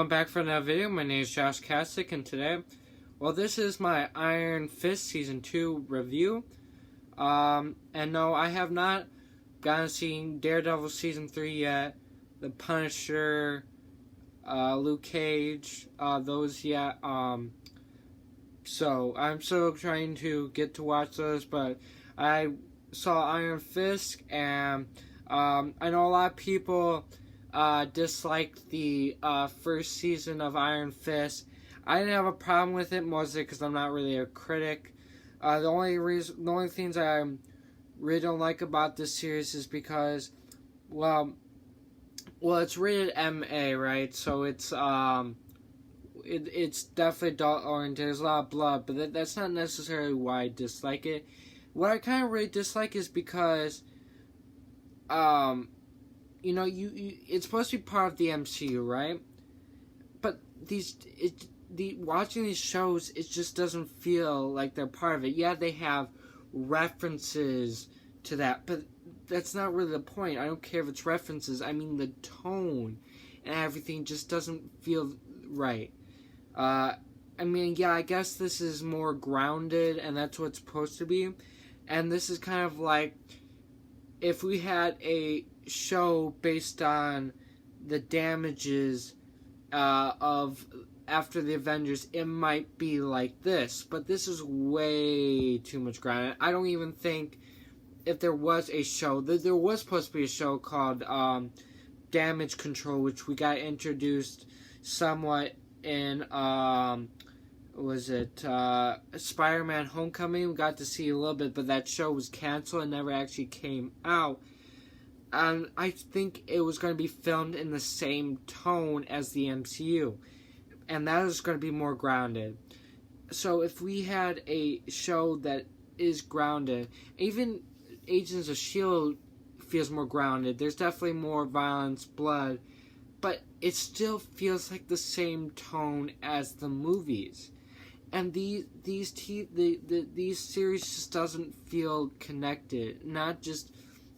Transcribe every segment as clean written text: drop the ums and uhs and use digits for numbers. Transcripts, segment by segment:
I'm back for another video. My name is Josh Kasich, and today, this is my Iron Fist Season 2 review. And no, I have not gotten to see Daredevil Season 3 yet, The Punisher, Luke Cage, those yet. So, I'm still trying to get to watch those, but I saw Iron Fist, and I know a lot of people disliked the first season of Iron Fist. I didn't have a problem with it, mostly because I'm not really a critic. The only things I really don't like about this series is because, well, it's rated MA, right? So it's it's definitely adult oriented. There's a lot of blood, but that's not necessarily why I dislike it. What I kind of really dislike is because, it's supposed to be part of the MCU, right? But watching these shows, it just doesn't feel like they're part of it. Yeah, they have references to that, but that's not really the point. I don't care if it's references. I mean, the tone and everything just doesn't feel right. I guess this is more grounded, and that's what it's supposed to be. And this is kind of like if we had a show based on the damages of after the Avengers, it might be like this, but this is way too much grounded. I don't even think if there was a show, there was supposed to be a show called Damage Control, which we got introduced somewhat in Spider-Man Homecoming. We got to see a little bit, but that show was canceled and never actually came out. And I think it was going to be filmed in the same tone as the MCU. And that is going to be more grounded. So if we had a show that is grounded, even Agents of S.H.I.E.L.D. feels more grounded. There's definitely more violence, blood, but it still feels like the same tone as the movies. And these series just doesn't feel connected. Not just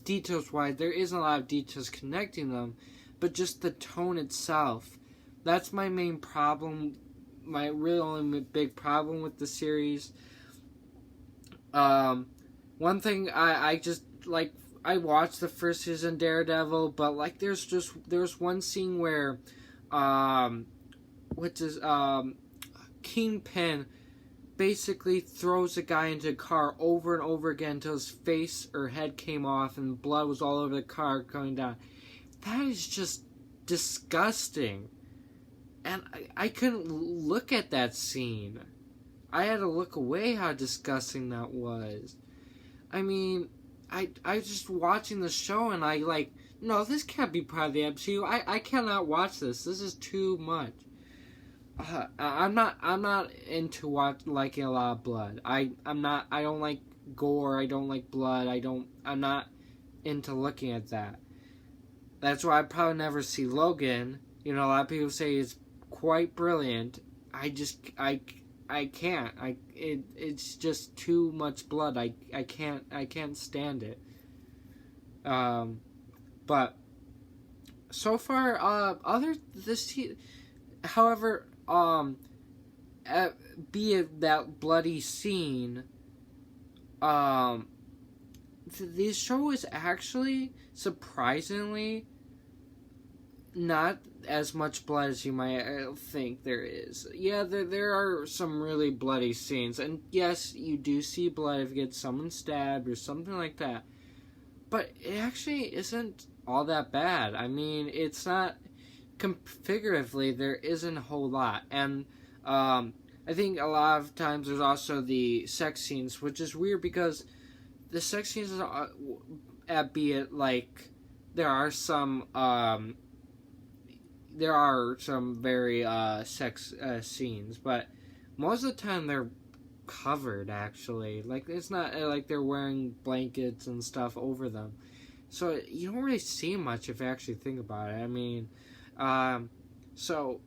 details-wise, there isn't a lot of details connecting them, but just the tone itself. That's my main problem, my really only big problem with the series. One thing I just, like, I watched the first season Daredevil, but, like, there's one scene where, Kingpin basically throws a guy into a car over and over again until his face or head came off and blood was all over the car going down. That is just disgusting. And I couldn't look at that scene. I had to look away how disgusting that was. I mean, I was just watching the show and no, this can't be part of the MCU. I cannot watch this. This is too much. I'm not into liking a lot of blood. I don't like gore. I don't like blood. I'm not into looking at that. That's why I probably never see Logan. A lot of people say it's quite brilliant. I can't. It's just too much blood. I can't stand it. But so far, however, be it that bloody scene, this show is actually surprisingly not as much blood as you might think there is. Yeah, there are some really bloody scenes, and yes, you do see blood if you get someone stabbed or something like that, but it actually isn't all that bad. I mean, it's not, figuratively, there isn't a whole lot, and I think a lot of times there's also the sex scenes, which is weird because the sex scenes are, albeit, like, there are some very sex scenes, but most of the time they're covered, actually. Like, it's not like they're wearing blankets and stuff over them. So you don't really see much if you actually think about it. I mean, so,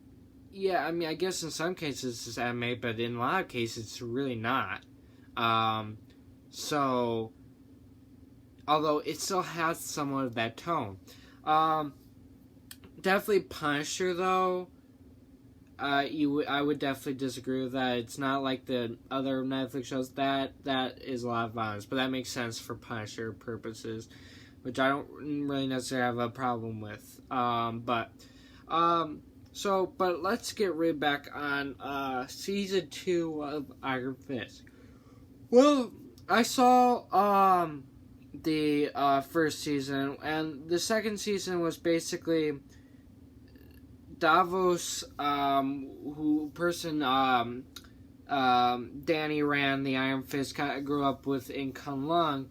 yeah, I mean, I guess in some cases it's anime, but in a lot of cases it's really not. So, although it still has somewhat of that tone. Definitely Punisher, though, I would definitely disagree with that. It's not like the other Netflix shows. That is a lot of violence, but that makes sense for Punisher purposes, which I don't really necessarily have a problem with. But let's get right back on season 2 of Iron Fist. Well, I saw the first season, and the second season was basically Davos, Danny ran the Iron Fist, grew up with in K'un Lun,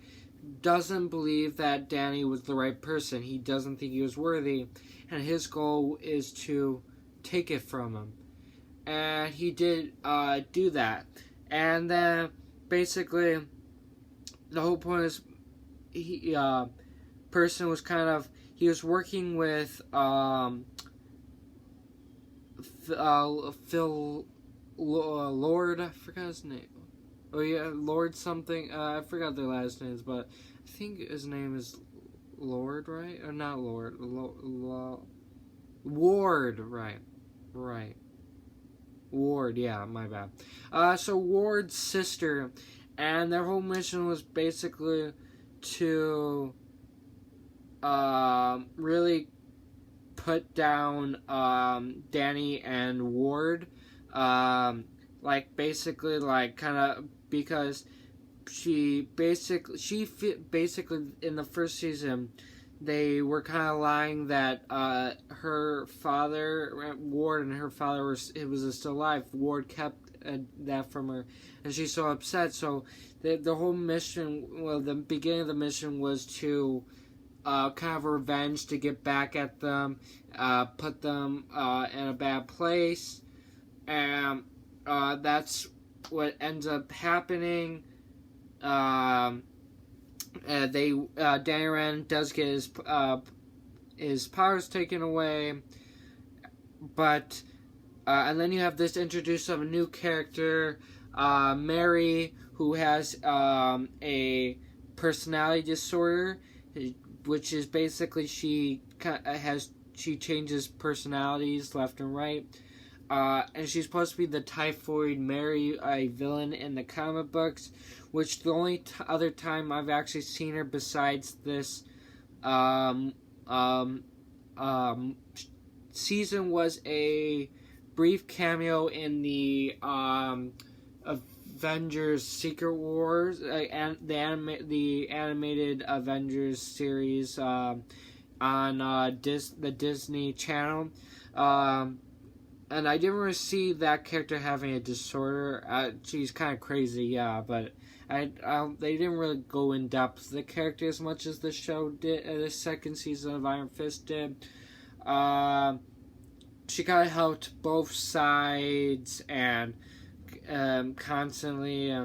doesn't believe that Danny was the right person. He doesn't think he was worthy, and his goal is to take it from him. And he did do that. And then, basically, the whole point is, he was working with, Phil Lord, I forgot his name. Oh yeah, Lord something. I forgot their last names, but I think his name is Lord, right? Or not Lord? Ward, right? Ward, yeah, my bad. So Ward's sister, and their whole mission was basically to really put down Danny and Ward, because basically in the first season they were kind of lying that her father, Ward, and her father was still alive. Ward kept that from her, and she's so upset. So the whole mission, the beginning of the mission was to kind of revenge, to get back at them, put them in a bad place, and that's what ends up happening. Danny Rand does get his powers taken away, but and then you have this introduce of a new character, Mary, who has a personality disorder, which is basically she changes personalities left and right, and she's supposed to be the Typhoid Mary, a villain in the comic books, which the only other time I've actually seen her besides this season was a brief cameo in the Avengers Secret Wars, and the animated Avengers series on the Disney Channel, and I didn't really see that character having a disorder. She's kind of crazy, yeah, but they didn't really go in depth with the character as much as the show did. The second season of Iron Fist did. She kind of helped both sides and constantly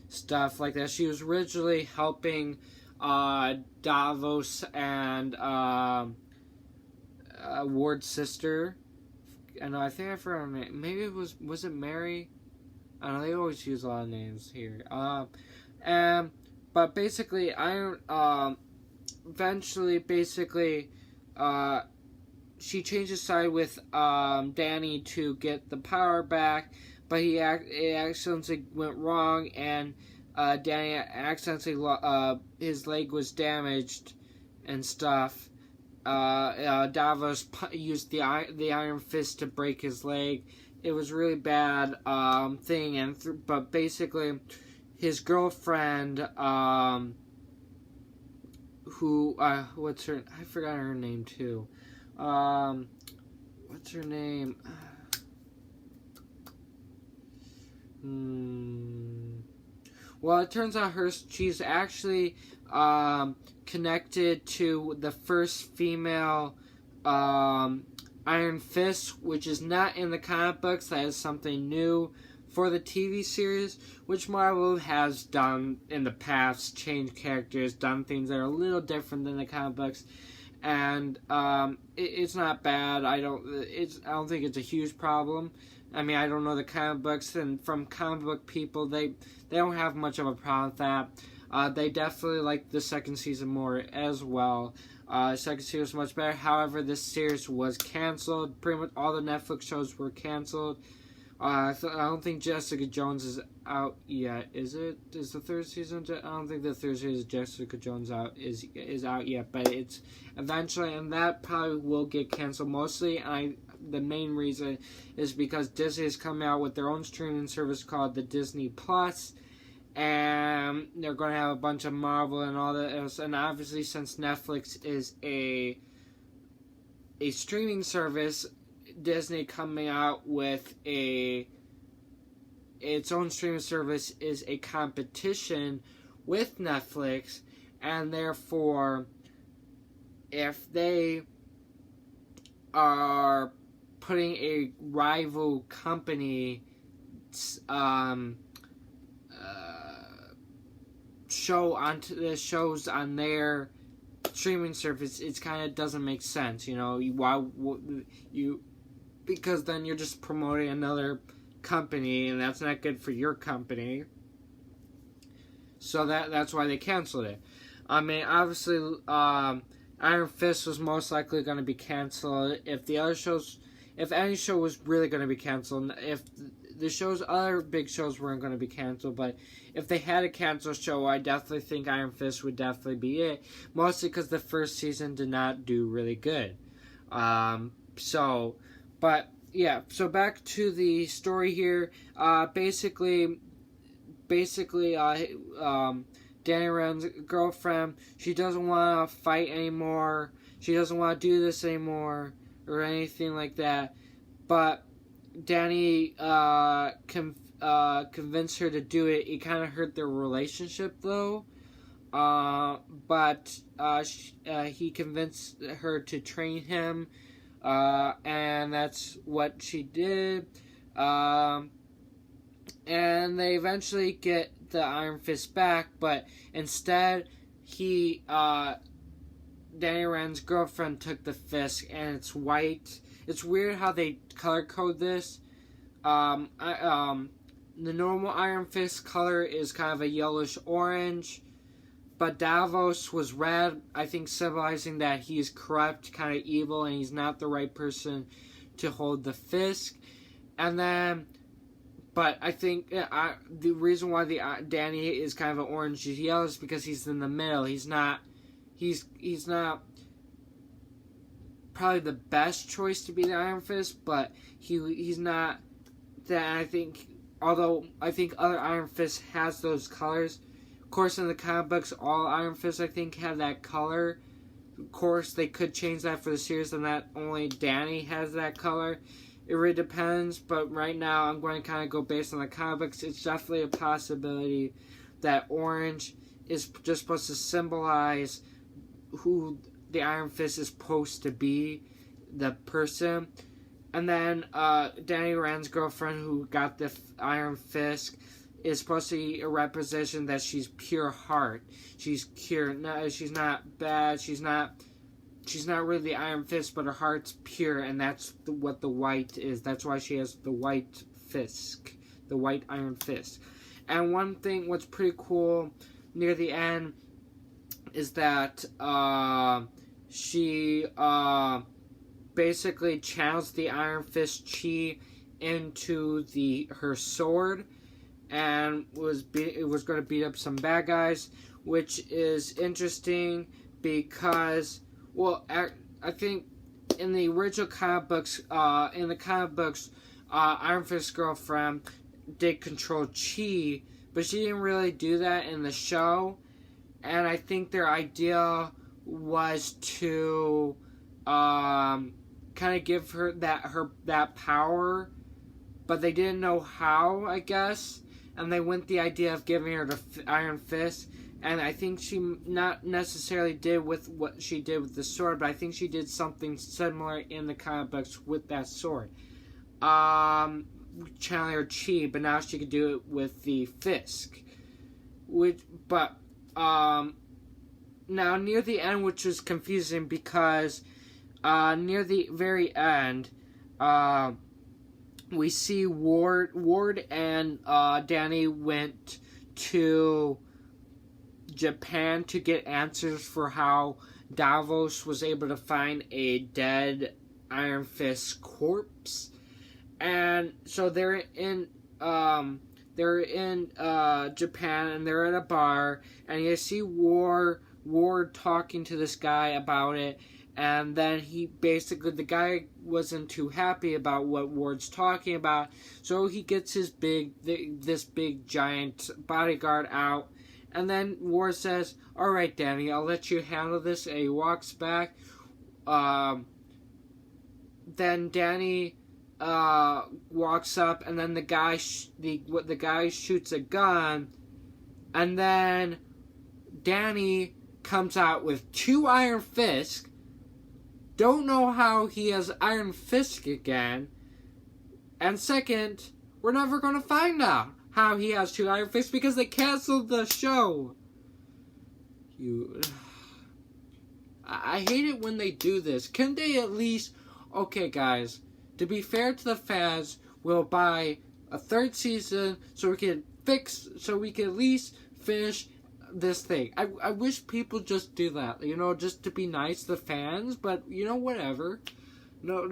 stuff like that. She was originally helping Davos and Ward's sister. I think I forgot her name. Maybe it was it Mary? I don't know, they always use a lot of names here. But basically, she changed side with Danny to get the power back, but it accidentally went wrong, and Danny accidentally his leg was damaged and stuff. Davos used the Iron Fist to break his leg. It was really bad thing, but basically, his girlfriend, what's her? I forgot her name too. What's her name? Well, it turns out she's actually connected to the first female Iron Fist, which is not in the comic books. That is something new for the TV series, which Marvel has done in the past, changed characters, done things that are a little different than the comic books, and it's not bad. I don't think it's a huge problem. I mean, I don't know the comic books, and from comic book people, they don't have much of a problem with that. They definitely liked the second season more as well. Second season was much better. However, this series was canceled. Pretty much all the Netflix shows were canceled. I don't think Jessica Jones is out yet. Is it? Is the third season? I don't think the third season of Jessica Jones is out yet. But it's eventually, and that probably will get canceled mostly. The main reason is because Disney is coming out with their own streaming service called the Disney Plus, and they're going to have a bunch of Marvel and all that else. And obviously, since Netflix is a streaming service, Disney coming out with its own streaming service is a competition with Netflix, and therefore, if they are putting a rival company show onto the shows on their streaming service, it kind of doesn't make sense, because then you're just promoting another company, and that's not good for your company. So that's why they canceled it. I mean, obviously, Iron Fist was most likely going to be canceled. If any show was really going to be canceled, if the other big shows weren't going to be canceled, but if they had a canceled show, I definitely think Iron Fist would definitely be it. Mostly because the first season did not do really good. But yeah, so back to the story here. Basically, Danny Rand's girlfriend, she doesn't want to fight anymore. She doesn't want to do this anymore or anything like that. But Danny convinced her to do it. It kind of hurt their relationship though. But he convinced her to train him. And that's what she did. And they eventually get the Iron Fist back, but instead, Danny Rand's girlfriend took the fist, and it's white. It's weird how they color code this. The normal Iron Fist color is kind of a yellowish orange, but Davos was red, I think symbolizing that he's corrupt, kind of evil, and he's not the right person to hold the fist. And then, but I think the reason why Danny is kind of an orange yellow is because he's in the middle. He's not probably the best choice to be the Iron Fist, but he's not that. I think, although I think other Iron Fist has those colors. Of course, in the comic books, all Iron Fists, I think, have that color. Of course, they could change that for the series, and that only Danny has that color. It really depends, but right now, I'm going to kind of go based on the comic books. It's definitely a possibility that orange is just supposed to symbolize who the Iron Fist is supposed to be, the person. And then, Danny Rand's girlfriend, who got the Iron Fist, is supposed to be a representation that she's pure heart. She's pure. No, she's not bad. She's not really the Iron Fist, but her heart's pure, and that's what the white is. That's why she has the white fist, the white Iron Fist. And one thing, what's pretty cool near the end, is that she basically channels the Iron Fist chi into her sword, and it was going to beat up some bad guys, which is interesting because, well, I think in the original comic books, Iron Fist's girlfriend did control chi, but she didn't really do that in the show, and I think their idea was to kind of give her that power, but they didn't know how, I guess. And they went the idea of giving her the Iron Fist, and I think she not necessarily did with what she did with the sword, but I think she did something similar in the comic books with that sword. Channeling her chi, but now she could do it with the Fisk. Now near the end, which was confusing because near the very end, we see Ward and Danny went to Japan to get answers for how Davos was able to find a dead Iron Fist corpse. And so they're in Japan, and they're at a bar, and you see Ward talking to this guy about it, and then the guy wasn't too happy about what Ward's talking about, so he gets this big giant bodyguard out, and then Ward says, "Alright, Danny, I'll let you handle this," and he walks back. Then Danny walks up, and then the guy shoots a gun, and then Danny comes out with 2 Iron Fists. Don't know how he has Iron Fist again. And second, we're never going to find out how he has 2 Iron Fists because they canceled the show. I hate it when they do this. Can they at least... Okay, guys, to be fair to the fans, we'll buy a 3rd season so we can at least finish this thing. I wish people just do that, just to be nice to the fans, but, whatever. No,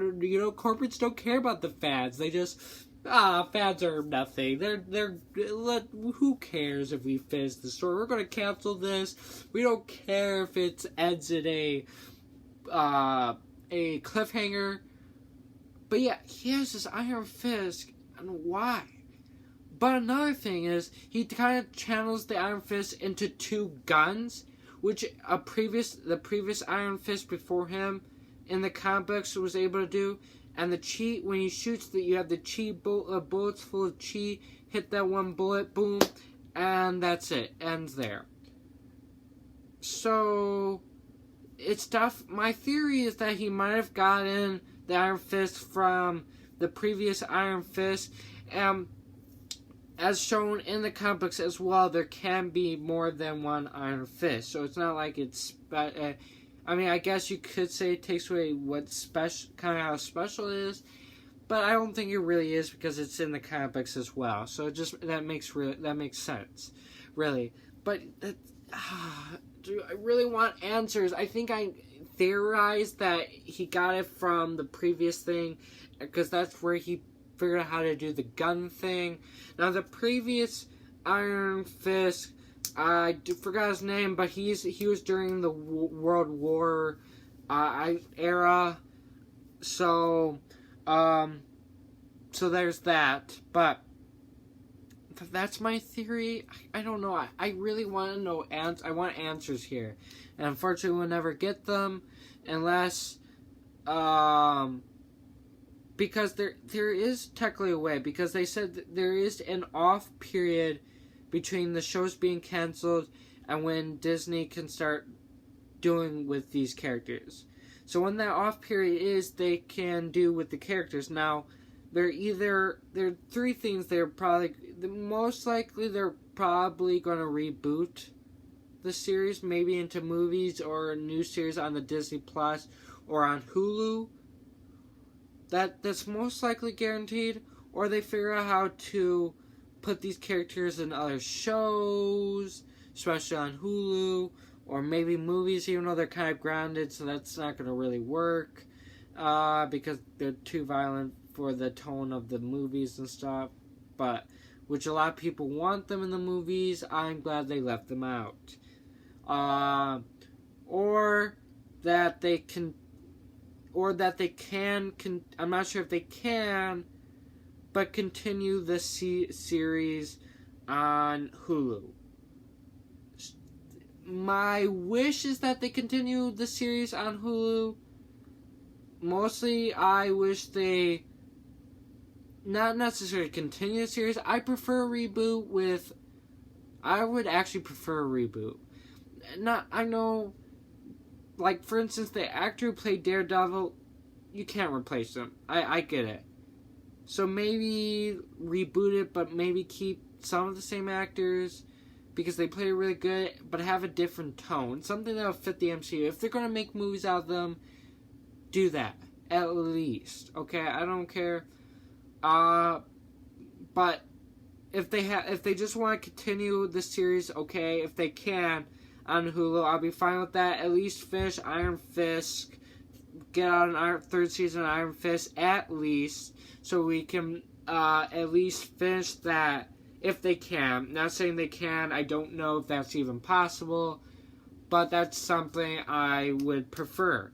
corporates don't care about the fans. They just, fans are nothing. Who cares if we finish the story? We're gonna cancel this. We don't care if it ends in a cliffhanger. But yeah, he has this Iron Fist, and why? But another thing is, he kind of channels the Iron Fist into 2 guns, which the previous Iron Fist before him in the comic books was able to do. And the chi, when he shoots, you have the chi bullets full of chi, hit that one bullet, boom, and that's it, ends there. So it's tough. My theory is that he might have gotten the Iron Fist from the previous Iron Fist. As shown in the comic books as well, there can be more than 1 Iron Fist. So it's not like it's... I guess you could say it takes away what how special it is. But I don't think it really is because it's in the comic books as well. So that makes sense. Really. But do I really want answers? I think I theorized that he got it from the previous thing, because that's where he figured out how to do the gun thing. Now, the previous Iron Fist, I forgot his name, but he was during the World War era. So there's that. But that's my theory. I don't know. I really want to know. I want answers here, and unfortunately, we'll never get them unless because there is technically a way, because they said that there is an off period between the shows being canceled and when Disney can start doing with these characters. So when that off period is, they can do with the characters. Now, there are 3 things most likely they're probably going to reboot the series, maybe into movies or a new series on the Disney Plus or on Hulu. That's most likely guaranteed, or they figure out how to put these characters in other shows, especially on Hulu, or maybe movies, even though they're kind of grounded, so that's not going to really work, because they're too violent for the tone of the movies and stuff, but which a lot of people want them in the movies. I'm glad they left them out. Or that they can, I'm not sure if they can, but continue the series on Hulu. My wish is that they continue the series on Hulu. Mostly, I wish they not necessarily continue the series. I would actually prefer a reboot. I know, like, for instance, the actor who played Daredevil, you can't replace him. I get it. So maybe reboot it, but maybe keep some of the same actors, because they play really good, but have a different tone. Something that will fit the MCU. If they're going to make movies out of them, do that. At least. Okay? I don't care. But if they just want to continue the series, okay. If they can on Hulu, I'll be fine with that. At least finish Iron Fist. Get out an third season of Iron Fist at least, so we can at least finish that if they can. Not saying they can. I don't know if that's even possible, but that's something I would prefer.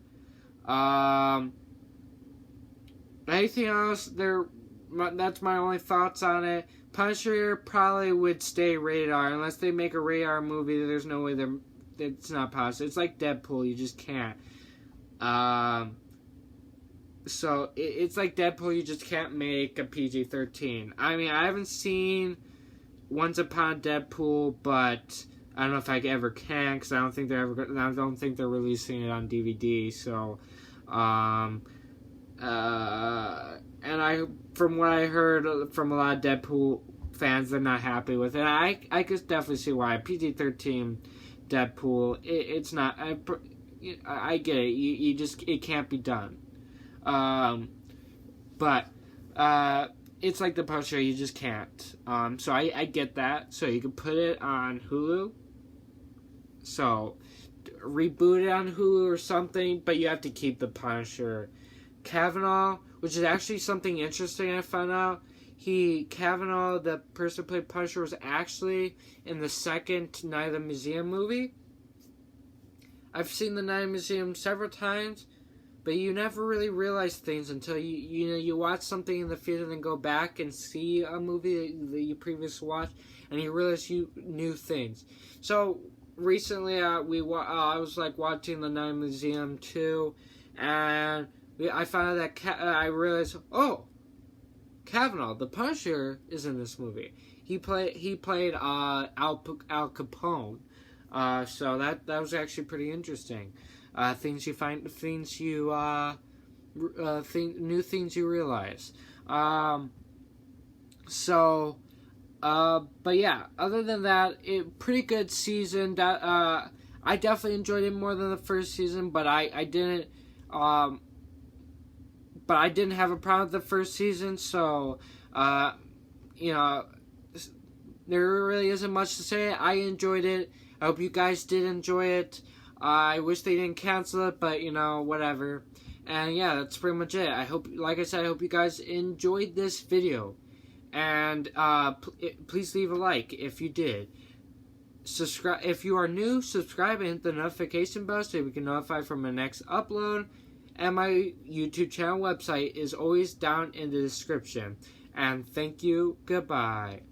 Anything else? That's my only thoughts on it. Punisher probably would stay rated R unless they make a rated R movie. There's no way it's not possible. It's like Deadpool. You just can't. So it's like Deadpool. You just can't make a PG-13. I mean, I haven't seen Once Upon Deadpool, but I don't know if I ever can because I don't think they're releasing it on DVD. So, and from what I heard from a lot of Deadpool fans, they're not happy with it. I could definitely see why. PG-13 Deadpool, it's not. I get it. You just, it can't be done. But it's like the Punisher. You just can't. So I get that. So you can put it on Hulu. So reboot it on Hulu or something. But you have to keep the Punisher. Kavanaugh, which is actually something interesting I found out. Kavanaugh, the person who played Punisher, was actually in the second Night of the Museum movie. I've seen the Night of the Museum several times, but you never really realize things until you watch something in the theater and then go back and see a movie that you previously watched, and you realize you knew things. So recently, I was like watching the Night of the Museum too, and I found out that I realized, oh, Kavanaugh, the Punisher, is in this movie. He played Al Capone. So that was actually pretty interesting. New things you realize. But yeah, other than that, pretty good season. That I definitely enjoyed it more than the first season, but I didn't have a problem with the first season. So there really isn't much to say. I enjoyed it. I hope you guys did enjoy it. I wish they didn't cancel it, but whatever. And yeah, that's pretty much it. I hope you guys enjoyed this video. And please leave a like if you did. Subscribe if you are new. Subscribe and hit the notification bell so we can notify from the next upload. And my YouTube channel website is always down in the description. And thank you. Goodbye.